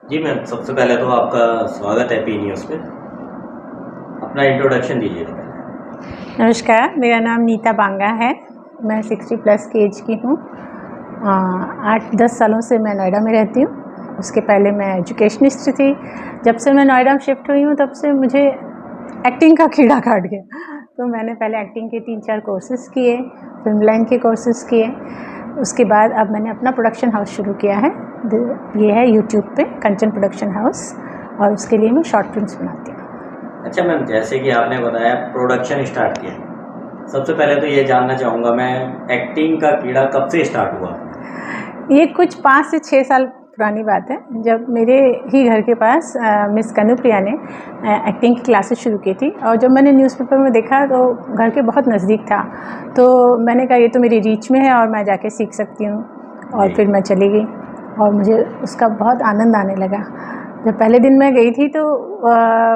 जी ma'am, सबसे पहले तो आपका स्वागत है पी न्यूज़ पे। अपना इंट्रोडक्शन दीजिएगा पहले। नमस्कार, मेरा नाम नीता बांगा है। मैं 60 प्लस की एज की हूँ। 8-10 सालों से मैं नोएडा में रहती हूँ। उसके पहले मैं एजुकेशनिस्ट थी। जब से मैं नोएडा में शिफ्ट हुई हूँ तब से मुझे एक्टिंग का कीड़ा काट गया। तो मैंने पहले एक्टिंग के 3-4 कोर्सेज़ किए, फिल्म लाइन के कोर्सेज़ किए। उसके बाद अब मैंने अपना प्रोडक्शन हाउस शुरू किया है। ये है यूट्यूब पे कंचन प्रोडक्शन हाउस, और उसके लिए मैं शॉर्ट फिल्म्स बनाती हूँ। अच्छा मैम, जैसे कि आपने बताया प्रोडक्शन स्टार्ट किया, सबसे पहले तो ये जानना चाहूँगा मैं, एक्टिंग का कीड़ा कब से स्टार्ट हुआ? ये कुछ 5 से 6 साल पुरानी बात है, जब मेरे ही घर के पास मिस कनुप्रिया ने एक्टिंग की क्लासेस शुरू की थी। और जब मैंने न्यूज़पेपर में देखा तो घर के बहुत नज़दीक था, तो मैंने कहा ये तो मेरी रीच में है और मैं जाके सीख सकती हूँ। और फिर मैं चली गई और मुझे उसका बहुत आनंद आने लगा। जब पहले दिन मैं गई थी तो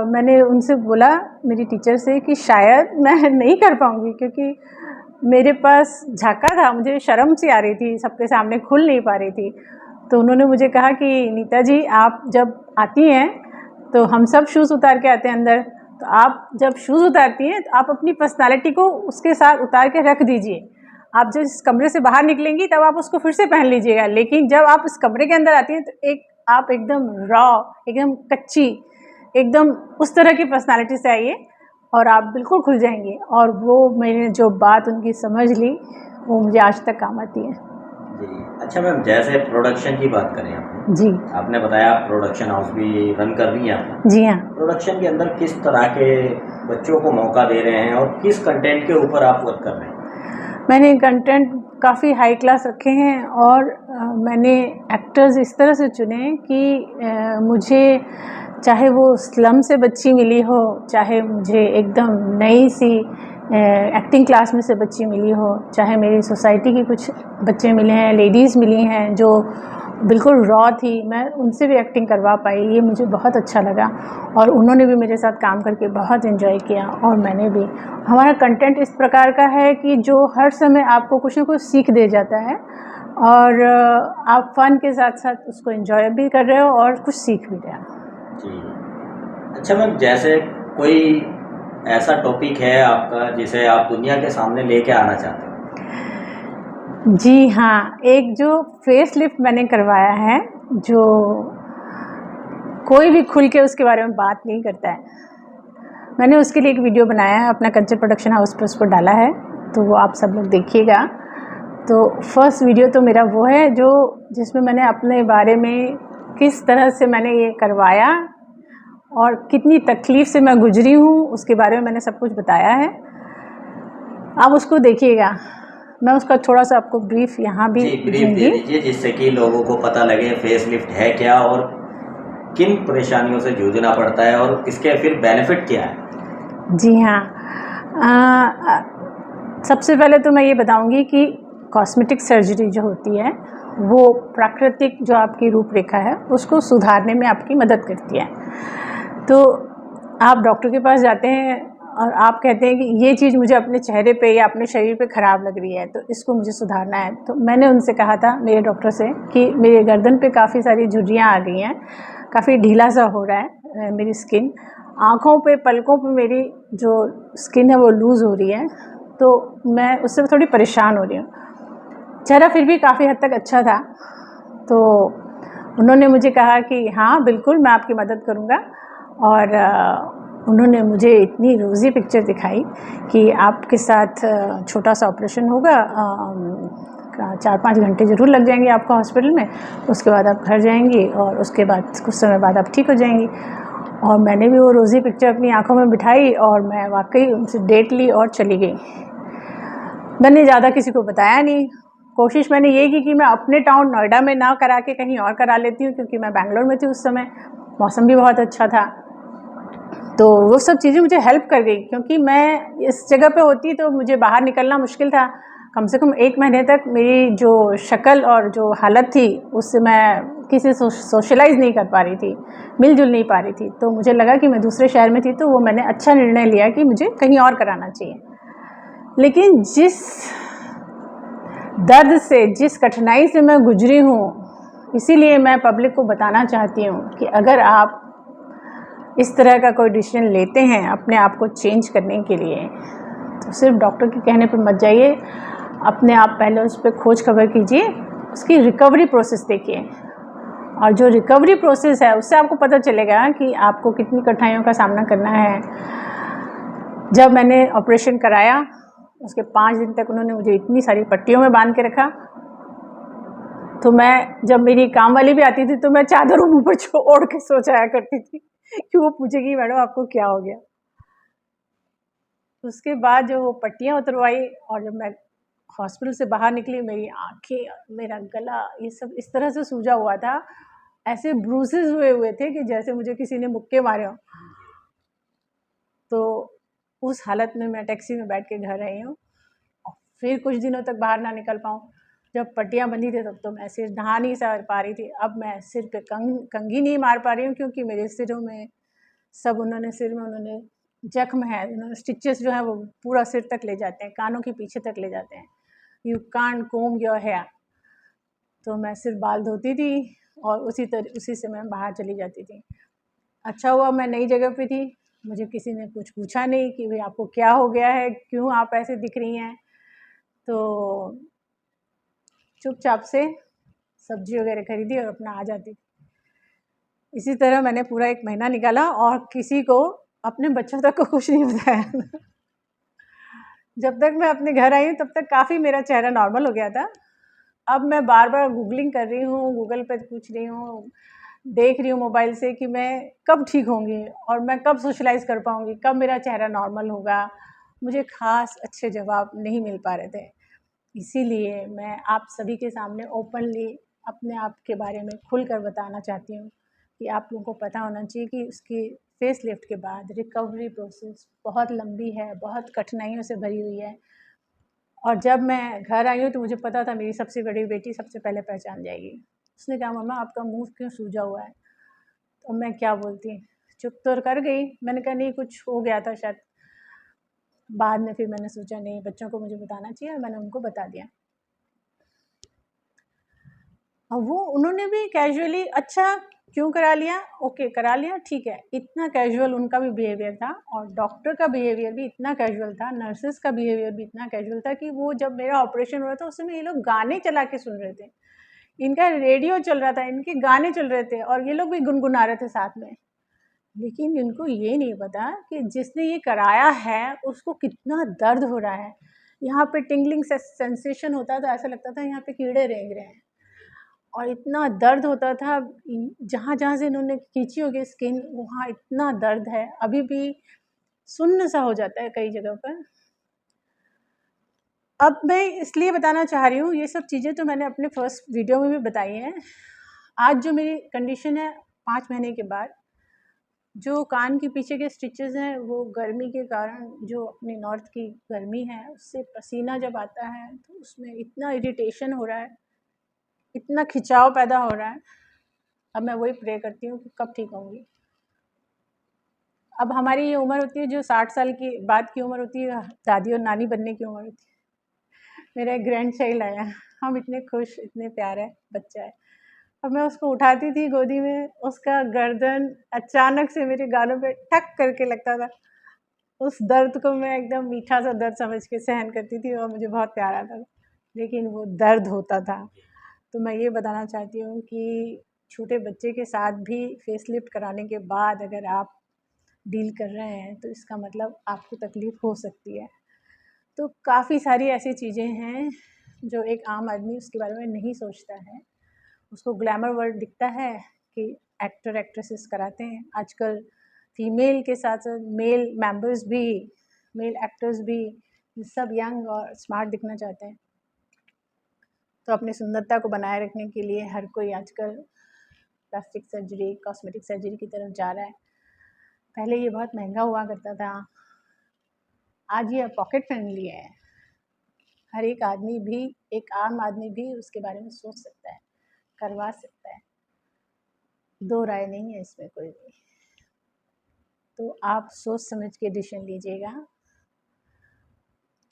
मैंने उनसे बोला, मेरी टीचर से, कि शायद मैं नहीं कर पाऊँगी, क्योंकि मेरे पास झाका था, मुझे शर्म सी आ रही थी, सबके सामने खुल नहीं पा रही थी। तो उन्होंने मुझे कहा कि नीता जी, आप जब आती हैं तो हम सब शूज़ उतार के आते हैं अंदर, तो आप जब शूज़ उतारती हैं तो आप अपनी पर्सनालिटी को उसके साथ उतार के रख दीजिए। आप जब इस कमरे से बाहर निकलेंगी तब आप उसको फिर से पहन लीजिएगा, लेकिन जब आप इस कमरे के अंदर आती हैं तो आप एकदम रॉ, एकदम कच्ची, एकदम उस तरह की पर्सनालिटी से आइए और आप बिल्कुल खुल जाएंगे। और वो मैंने जो बात उनकी समझ ली, वो मुझे आज तक काम आती है। जी। अच्छा मैम, जैसे प्रोडक्शन की बात करें जी। आपने बताया आप प्रोडक्शन हाउस भी रन कर रही हैं आप। जी हाँ। प्रोडक्शन के अंदर किस तरह के बच्चों को मौका दे रहे हैं और किस कंटेंट के ऊपर आप वर्क कर रहे हैं? मैंने कंटेंट काफ़ी हाई क्लास रखे हैं, और मैंने एक्टर्स इस तरह से चुने कि मुझे, चाहे वो स्लम से बच्ची मिली हो, चाहे मुझे एकदम नई सी एक्टिंग क्लास में से बच्ची मिली हो, चाहे मेरी सोसाइटी की कुछ बच्चे मिले हैं, लेडीज़ मिली हैं जो बिल्कुल रॉ थी, मैं उनसे भी एक्टिंग करवा पाई। ये मुझे बहुत अच्छा लगा और उन्होंने भी मेरे साथ काम करके बहुत एंजॉय किया, और मैंने भी। हमारा कंटेंट इस प्रकार का है कि जो हर समय आपको कुछ ना कुछ सीख दे जाता है, और आप फ़न के साथ साथ उसको एंजॉय भी कर रहे हो और कुछ सीख भी रहे हो। जी। अच्छा मैम, जैसे कोई ऐसा टॉपिक है आपका जिसे आप दुनिया के सामने लेके आना चाहते हो? जी हाँ, एक जो फेस लिफ्ट मैंने करवाया है, जो कोई भी खुल के उसके बारे में बात नहीं करता है, मैंने उसके लिए एक वीडियो बनाया है, अपना कंचन प्रोडक्शन हाउस पर उसको डाला है, तो वो आप सब लोग देखिएगा। तो फर्स्ट वीडियो तो मेरा वो है जो जिसमें मैंने अपने बारे में किस तरह से मैंने ये करवाया और कितनी तकलीफ़ से मैं गुजरी हूँ, उसके बारे में मैंने सब कुछ बताया है। आप उसको देखिएगा। मैं उसका थोड़ा सा आपको ब्रीफ यहाँ भी जी, ब्रीफ दे दूँगी। दीजिए जिससे कि लोगों को पता लगे फेस लिफ्ट है क्या और किन परेशानियों से जूझना पड़ता है और इसके फिर बेनिफिट क्या है। जी हाँ। सबसे पहले तो मैं ये बताऊंगी कि कॉस्मेटिक सर्जरी जो होती है वो प्राकृतिक जो आपकी रूपरेखा है उसको सुधारने में आपकी मदद करती है। तो आप डॉक्टर के पास जाते हैं और आप कहते हैं कि ये चीज़ मुझे अपने चेहरे पे या अपने शरीर पे ख़राब लग रही है, तो इसको मुझे सुधारना है। तो मैंने उनसे कहा था, मेरे डॉक्टर से, कि मेरे गर्दन पे काफ़ी सारी झुर्रियाँ आ गई हैं, काफ़ी ढीला सा हो रहा है मेरी स्किन, आँखों पे, पलकों पे मेरी जो स्किन है वो लूज़ हो रही है, तो मैं उससे थोड़ी परेशान हो रही हूँ। चेहरा फिर भी काफ़ी हद तक अच्छा था, तो उन्होंने मुझे कहा कि हाँ बिल्कुल मैं आपकी मदद करूँगा। और उन्होंने मुझे इतनी रोज़ी पिक्चर दिखाई कि आपके साथ छोटा सा ऑपरेशन होगा, 4-5 घंटे ज़रूर लग जाएंगे आपको हॉस्पिटल में, उसके बाद आप घर जाएंगी और उसके बाद कुछ समय बाद आप ठीक हो जाएंगी। और मैंने भी वो रोज़ी पिक्चर अपनी आंखों में बिठाई और मैं वाकई उनसे डेट ली और चली गई। मैंने ज़्यादा किसी को बताया नहीं। कोशिश मैंने ये की कि मैं अपने टाउन नोएडा में ना करा के कहीं और करा लेती हूँ, क्योंकि मैं बैंगलोर में थी उस समय, मौसम भी बहुत अच्छा था। तो वो सब चीज़ें मुझे हेल्प कर गई, क्योंकि मैं इस जगह पे होती तो मुझे बाहर निकलना मुश्किल था। कम से कम 1 महीने तक मेरी जो शक्ल और जो हालत थी उससे मैं किसी से सोशलाइज़ नहीं कर पा रही थी, मिलजुल नहीं पा रही थी। तो मुझे लगा कि मैं दूसरे शहर में थी, तो वो मैंने अच्छा निर्णय लिया कि मुझे कहीं और कराना चाहिए। लेकिन जिस दर्द से, जिस कठिनाई से मैं गुजरी हूँ, इसीलिए मैं पब्लिक को बताना चाहती हूँ कि अगर आप इस तरह का कोई डिसीजन लेते हैं अपने आप को चेंज करने के लिए, तो सिर्फ डॉक्टर के कहने पर मत जाइए, अपने आप पहले उस पर खोज खबर कीजिए, उसकी रिकवरी प्रोसेस देखिए, और जो रिकवरी प्रोसेस है उससे आपको पता चलेगा कि आपको कितनी कठिनाइयों का सामना करना है। जब मैंने ऑपरेशन कराया उसके 5 दिन तक उन्होंने मुझे इतनी सारी पट्टियों में बांध के रखा, तो मैं जब मेरी काम वाली भी आती थी तो मैं चादरों मुँह पर ओढ़ के सो जाया करती थी कि वो पूछेगी मैडम आपको क्या हो गया। उसके बाद जो वो पट्टियाँ उतरवाई और जब मैं हॉस्पिटल से बाहर निकली, मेरी आँखें, मेरा गला, ये सब इस तरह से सूजा हुआ था, ऐसे ब्रूसेस हुए थे कि जैसे मुझे किसी ने मुक्के मारे हों। तो उस हालत में मैं टैक्सी में बैठ के घर आई हूँ और फिर कुछ दिनों तक बाहर ना निकल पाऊँ। जब पट्टियाँ बंधी थी तब तो मैं सिर ढहा नहीं सर पा रही थी। अब मैं सिर पे कंघी नहीं मार पा रही हूँ क्योंकि मेरे सिरों में सब सिर में उन्होंने जख्म है, उन्होंने स्टिचेस जो है वो पूरा सिर तक ले जाते हैं, कानों के पीछे तक ले जाते हैं। You can't comb your hair. तो मैं सिर्फ बाल धोती थी और उसी से मैं बाहर चली जाती थी। अच्छा हुआ मैं नई जगह पे थी, मुझे किसी ने कुछ पूछा नहीं कि भाई आपको क्या हो गया है, क्यों आप ऐसे दिख रही हैं। तो चुपचाप से सब्जी वगैरह खरीदी और अपना आ जाती। इसी तरह मैंने पूरा 1 महीना निकाला और किसी को, अपने बच्चों तक को कुछ नहीं बताया। जब तक मैं अपने घर आई हूँ तब तक काफ़ी मेरा चेहरा नॉर्मल हो गया था। अब मैं बार बार गूगलिंग कर रही हूँ, गूगल पर पूछ रही हूँ, देख रही हूँ मोबाइल से कि मैं कब ठीक होंगी और मैं कब सोशलाइज़ कर पाऊँगी, कब मेरा चेहरा नॉर्मल होगा। मुझे ख़ास अच्छे जवाब नहीं मिल पा रहे थे। इसीलिए मैं आप सभी के सामने ओपनली अपने आप के बारे में खुलकर बताना चाहती हूँ कि आप लोगों को पता होना चाहिए कि उसकी फेस लिफ्ट के बाद रिकवरी प्रोसेस बहुत लंबी है, बहुत कठिनाइयों से भरी हुई है। और जब मैं घर आई हूँ तो मुझे पता था मेरी सबसे बड़ी बेटी सबसे पहले पहचान जाएगी। उसने कहा मम्मा आपका मुँह क्यों सूजा हुआ है? तो मैं क्या बोलती, चुप तो कर गई। मैंने कहा नहीं कुछ हो गया था शायद। बाद में फिर मैंने सोचा नहीं, बच्चों को मुझे बताना चाहिए, और मैंने उनको बता दिया। और वो उन्होंने भी कैजुअली अच्छा क्यों करा लिया, ओके करा लिया, ठीक है। इतना कैजुअल उनका भी बिहेवियर था और डॉक्टर का बिहेवियर भी इतना कैजुअल था, नर्सेस का बिहेवियर भी इतना कैजुअल था कि वो जब मेरा ऑपरेशन हुआ था उस समय ये लोग गाने चला के सुन रहे थे, इनका रेडियो चल रहा था, इनके गाने चल रहे थे और ये लोग भी गुनगुना रहे थे साथ में। लेकिन इनको ये नहीं पता कि जिसने ये कराया है उसको कितना दर्द हो रहा है। यहाँ पे टिंगलिंग सेंसेशन होता था, ऐसा लगता था यहाँ पे कीड़े रेंग रहे हैं और इतना दर्द होता था। जहाँ जहाँ से इन्होंने खींची होगी स्किन वहाँ इतना दर्द है, अभी भी सुन्न सा हो जाता है कई जगह पर। अब मैं इसलिए बताना चाह रही हूँ, ये सब चीज़ें तो मैंने अपने फर्स्ट वीडियो में भी बताई हैं। आज जो मेरी कंडीशन है 5 महीने के बाद, जो कान के पीछे के स्टिचेस हैं वो गर्मी के कारण, जो अपनी नॉर्थ की गर्मी है उससे पसीना जब आता है तो उसमें इतना इरिटेशन हो रहा है, इतना खिंचाव पैदा हो रहा है। अब मैं वही प्रे करती हूँ कि कब ठीक होंगी। अब हमारी ये उम्र होती है जो 60 साल की बाद की उम्र होती है, दादी और नानी बनने की उम्र होती है। मेरा एक ग्रैंड चाइल्ड आया, हम इतने खुश, इतने प्यारे बच्चा है। अब मैं उसको उठाती थी गोदी में, उसका गर्दन अचानक से मेरे गालों पे ठक करके लगता था। उस दर्द को मैं एकदम मीठा सा दर्द समझ के सहन करती थी और मुझे बहुत प्यार आता था, लेकिन वो दर्द होता था। तो मैं ये बताना चाहती हूँ कि छोटे बच्चे के साथ भी फेसलिफ्ट कराने के बाद अगर आप डील कर रहे हैं तो इसका मतलब आपको तकलीफ़ हो सकती है। तो काफ़ी सारी ऐसी चीज़ें हैं जो एक आम आदमी उसके बारे में नहीं सोचता है। उसको ग्लैमर वर्ल्ड दिखता है कि एक्टर एक्ट्रेसेस कराते हैं। आजकल फीमेल के साथ साथ मेल मेंबर्स भी, मेल एक्टर्स भी सब यंग और स्मार्ट दिखना चाहते हैं। तो अपनी सुंदरता को बनाए रखने के लिए हर कोई आजकल प्लास्टिक सर्जरी, कॉस्मेटिक सर्जरी की तरफ जा रहा है। पहले ये बहुत महंगा हुआ करता था, आज ये पॉकेट फ्रेंडली है। हर एक आदमी भी, एक आम आदमी भी उसके बारे में सोच सकता है, करवा सकता है, दो राय नहीं है इसमें कोई भी। तो आप सोच समझ के डिसीजन लीजिएगा,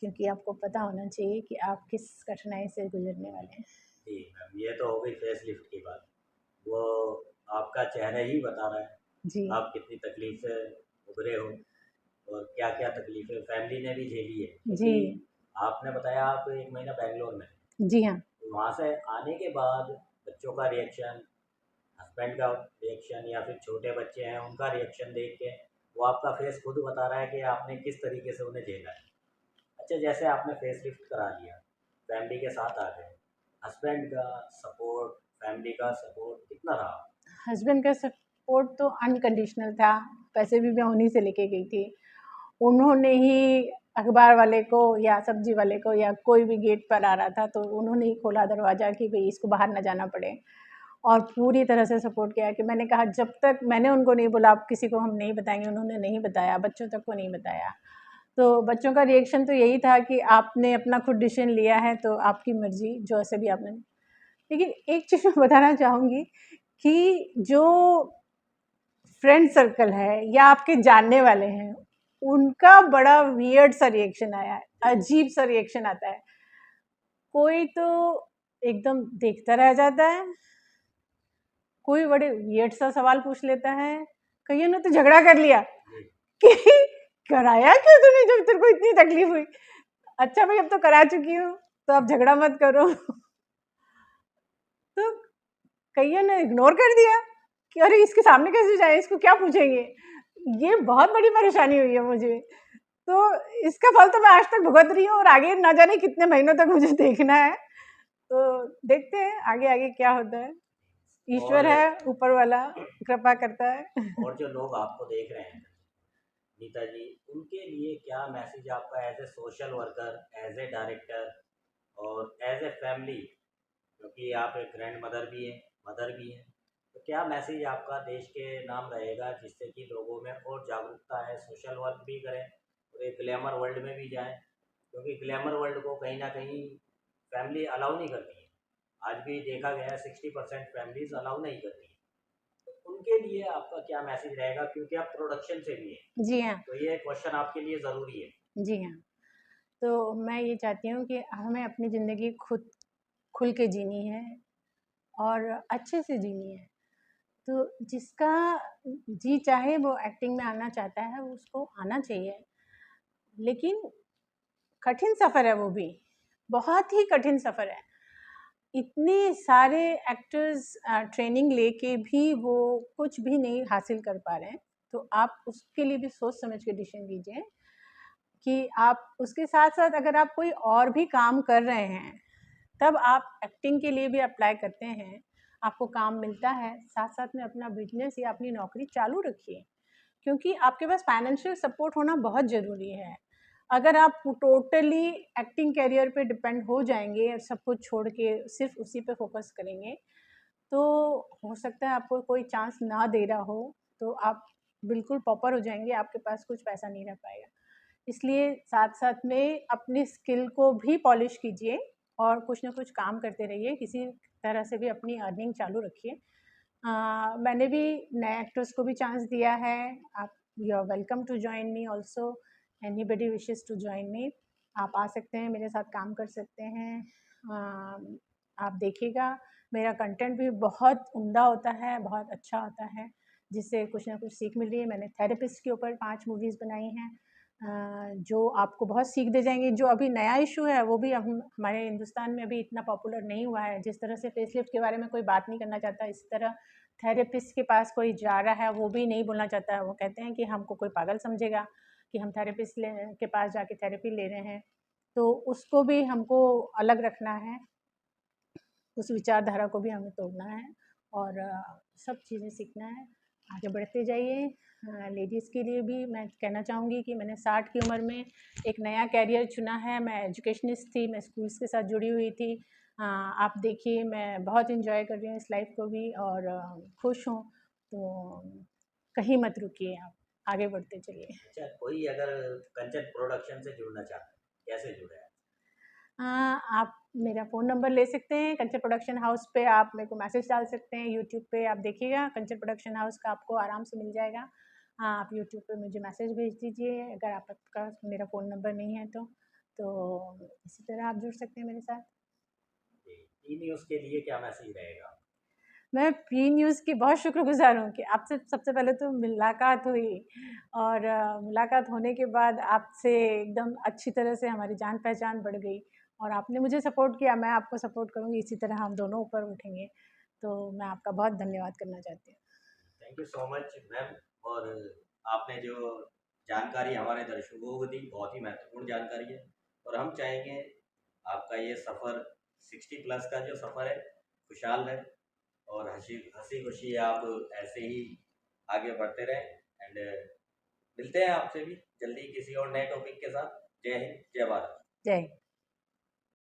क्योंकि आपको पता होना चाहिए कि आप किस कठिनाई से गुजरने वाले हैं। जी मैम, ये तो हो गई फेस लिफ्ट की बात। वो आपका चेहरा ही बता रहा है जी आप कितनी तकलीफ से उभरे हो और क्या क्या तकलीफें फैमिली ने भी झेली है, जी क्योंकि आपने बताया आप 1 महीना बैंगलोर में थे। जी हाँ। तो वहाँ से आने के बाद बच्चों का रिएक्शन, हस्बैंड का रिएक्शन या फिर छोटे बच्चे हैं उनका रिएक्शन देख के वो आपका फेस खुद बता रहा है कि आपने किस तरीके से उन्हें झेला है। अच्छा, जैसे आपने फेस लिफ्ट करा लिया, फैमिली के साथ आ गए, हस्बैंड का सपोर्ट, फैमिली का सपोर्ट कितना रहा? हस्बैंड का सपोर्ट तो अनकंडीशनल था। पैसे भी मैं उन्हीं से लेके गई थी। उन्होंने ही अखबार वाले को या सब्जी वाले को या कोई भी गेट पर आ रहा था तो उन्होंने ही खोला दरवाज़ा कि भाई इसको बाहर ना जाना पड़े, और पूरी तरह से सपोर्ट किया। कि मैंने कहा जब तक मैंने उनको नहीं बोला आप किसी को हम नहीं बताएंगे, उन्होंने नहीं बताया, बच्चों तक को नहीं बताया। तो बच्चों का रिएक्शन तो यही था कि आपने अपना खुद डिसीजन लिया है तो आपकी मर्जी, जो ऐसे भी आपने। लेकिन एक चीज़ मैं बताना चाहूँगी कि जो फ्रेंड सर्कल है या आपके जानने वाले हैं, उनका बड़ा वियर्ड सा रिएक्शन आया है, अजीब सा रिएक्शन आता है। कोई तो एकदम देखता रह जाता है, कोई बड़े वियर्ड सा सवाल पूछ लेता है, कईयों ने तो झगड़ा कर लिया कि कराया क्यों तूने जब तेरे को इतनी तकलीफ हुई। अच्छा भाई अब तो करा चुकी हूँ तो अब झगड़ा मत करो। तो कईयों ने इग्नोर कर दिया कि अरे इसके सामने कैसे जाए, इसको क्या पूछेंगे। ये बहुत बड़ी परेशानी हुई है मुझे। तो इसका फल तो मैं आज तक भुगत रही हूँ और आगे ना जाने कितने महीनों तक मुझे देखना है। तो देखते हैं आगे आगे क्या होता है। ईश्वर और है ऊपर वाला, कृपा करता है। और जो लोग आपको देख रहे हैं नीता जी, उनके लिए क्या मैसेज आपका as a social worker, as a director और एज ए फैमिली, क्योंकि आप एक ग्रैंड मदर भी हैं, मदर भी हैं, तो क्या मैसेज आपका देश के नाम रहेगा जिससे कि लोगों में और जागरूकता है, सोशल वर्क भी करें और एक ग्लैमर वर्ल्ड में भी जाएं, क्योंकि ग्लैमर वर्ल्ड को कहीं ना कहीं फैमिली अलाउ नहीं करती है। आज भी देखा गया है 60% फैमिलीज अलाउ नहीं करती है। तो उनके लिए आपका क्या मैसेज रहेगा, क्योंकि आप प्रोडक्शन से भी हैं, जी हाँ। तो ये क्वेश्चन आपके लिए ज़रूरी है। जी हाँ। तो मैं ये चाहती हूँ कि हमें अपनी ज़िंदगी खुद खुल के जीनी है और अच्छे से जीनी है। तो जिसका जी चाहे वो एक्टिंग में आना चाहता है उसको आना चाहिए। लेकिन कठिन सफ़र है, वो भी बहुत ही कठिन सफ़र है। इतने सारे एक्टर्स ट्रेनिंग लेके भी वो कुछ भी नहीं हासिल कर पा रहे हैं। तो आप उसके लिए भी सोच समझ के डिसीजन लीजिए कि आप उसके साथ साथ अगर आप कोई और भी काम कर रहे हैं तब आप एक्टिंग के लिए भी अप्लाई करते हैं, आपको काम मिलता है, साथ साथ में अपना बिजनेस या अपनी नौकरी चालू रखिए, क्योंकि आपके पास फाइनेंशियल सपोर्ट होना बहुत ज़रूरी है। अगर आप टोटली एक्टिंग करियर पे डिपेंड हो जाएंगे और सब कुछ छोड़ के सिर्फ उसी पे फोकस करेंगे, तो हो सकता है आपको कोई चांस ना दे रहा हो, तो आप बिल्कुल पॉपर हो जाएंगे, आपके पास कुछ पैसा नहीं रह पाएगा। इसलिए साथ साथ में अपनी स्किल को भी पॉलिश कीजिए और कुछ ना कुछ काम करते रहिए, किसी तरह से भी अपनी अर्निंग चालू रखिए। मैंने भी नए एक्टर्स को भी चांस दिया है। आप you are welcome to join me also, anybody wishes to join me. आप आ सकते हैं, मेरे साथ काम कर सकते हैं। आप देखिएगा मेरा कंटेंट भी बहुत उम्दा होता है, बहुत अच्छा होता है, जिससे कुछ ना कुछ सीख मिल रही है। मैंने थेरेपिस्ट के ऊपर 5 मूवीज़ बनाई हैं जो आपको बहुत सीख दे जाएंगी। जो अभी नया इशू है वो भी हम हमारे हिंदुस्तान में अभी इतना पॉपुलर नहीं हुआ है। जिस तरह से फेसलिफ्ट के बारे में कोई बात नहीं करना चाहता, इस तरह थेरेपिस्ट के पास कोई जा रहा है वो भी नहीं बोलना चाहता है। वो कहते हैं कि हमको कोई पागल समझेगा कि हम थेरेपिस्ट के पास जाके थेरेपी ले रहे हैं। तो उसको भी हमको अलग रखना है, उस विचारधारा को भी हमें तोड़ना है और सब चीज़ें सीखना है। आगे बढ़ते जाइए। लेडीज़ के लिए भी मैं कहना चाहूँगी कि मैंने 60 की उम्र में एक नया कैरियर चुना है। मैं एजुकेशनिस्ट थी, मैं स्कूल्स के साथ जुड़ी हुई थी। आप देखिए मैं बहुत इन्जॉय कर रही हूँ इस लाइफ को भी और खुश हूँ। तो कहीं मत रुकिए, आप आगे बढ़ते चलिए। अच्छा, कोई अगर कंचन प्रोडक्शन से जुड़ना चाहता है, कैसे जुड़े हैं? आप मेरा फ़ोन नंबर ले सकते हैं। कंचन प्रोडक्शन हाउस पे आप मेरे को मैसेज डाल सकते हैं। यूट्यूब पे आप देखिएगा कंचन प्रोडक्शन हाउस का, आपको आराम से मिल जाएगा। हाँ, आप यूट्यूब पे मुझे मैसेज भेज दीजिए अगर आपका मेरा फ़ोन नंबर नहीं है तो इसी तरह आप जुड़ सकते हैं मेरे साथ। जी, ई न्यूज़ के लिए क्या मैसेज रहेगा? मैं प्री न्यूज़ की बहुत शुक्रगुज़ार हूँ कि आपसे सबसे पहले तो मुलाकात हुई और मुलाकात होने के बाद आपसे एकदम अच्छी तरह से हमारी जान-पहचान बढ़ गई और आपने मुझे सपोर्ट किया, मैं आपको सपोर्ट करूँगी, इसी तरह हम दोनों ऊपर उठेंगे। तो मैं आपका बहुत धन्यवाद करना चाहती हूँ। Thank you so much ma'am. और आपने जो जानकारी हमारे दर्शकों को दी बहुत ही महत्वपूर्ण जानकारी है, और हम चाहेंगे आपका ये सफ़र 60 प्लस का जो सफ़र है खुशहाल रहे, और हंसी हंसी खुशी आप ऐसे ही आगे बढ़ते रहें। एंड मिलते हैं आपसे भी जल्दी किसी और नए टॉपिक के साथ। जय हिंद, जय भारत। जय हिंद।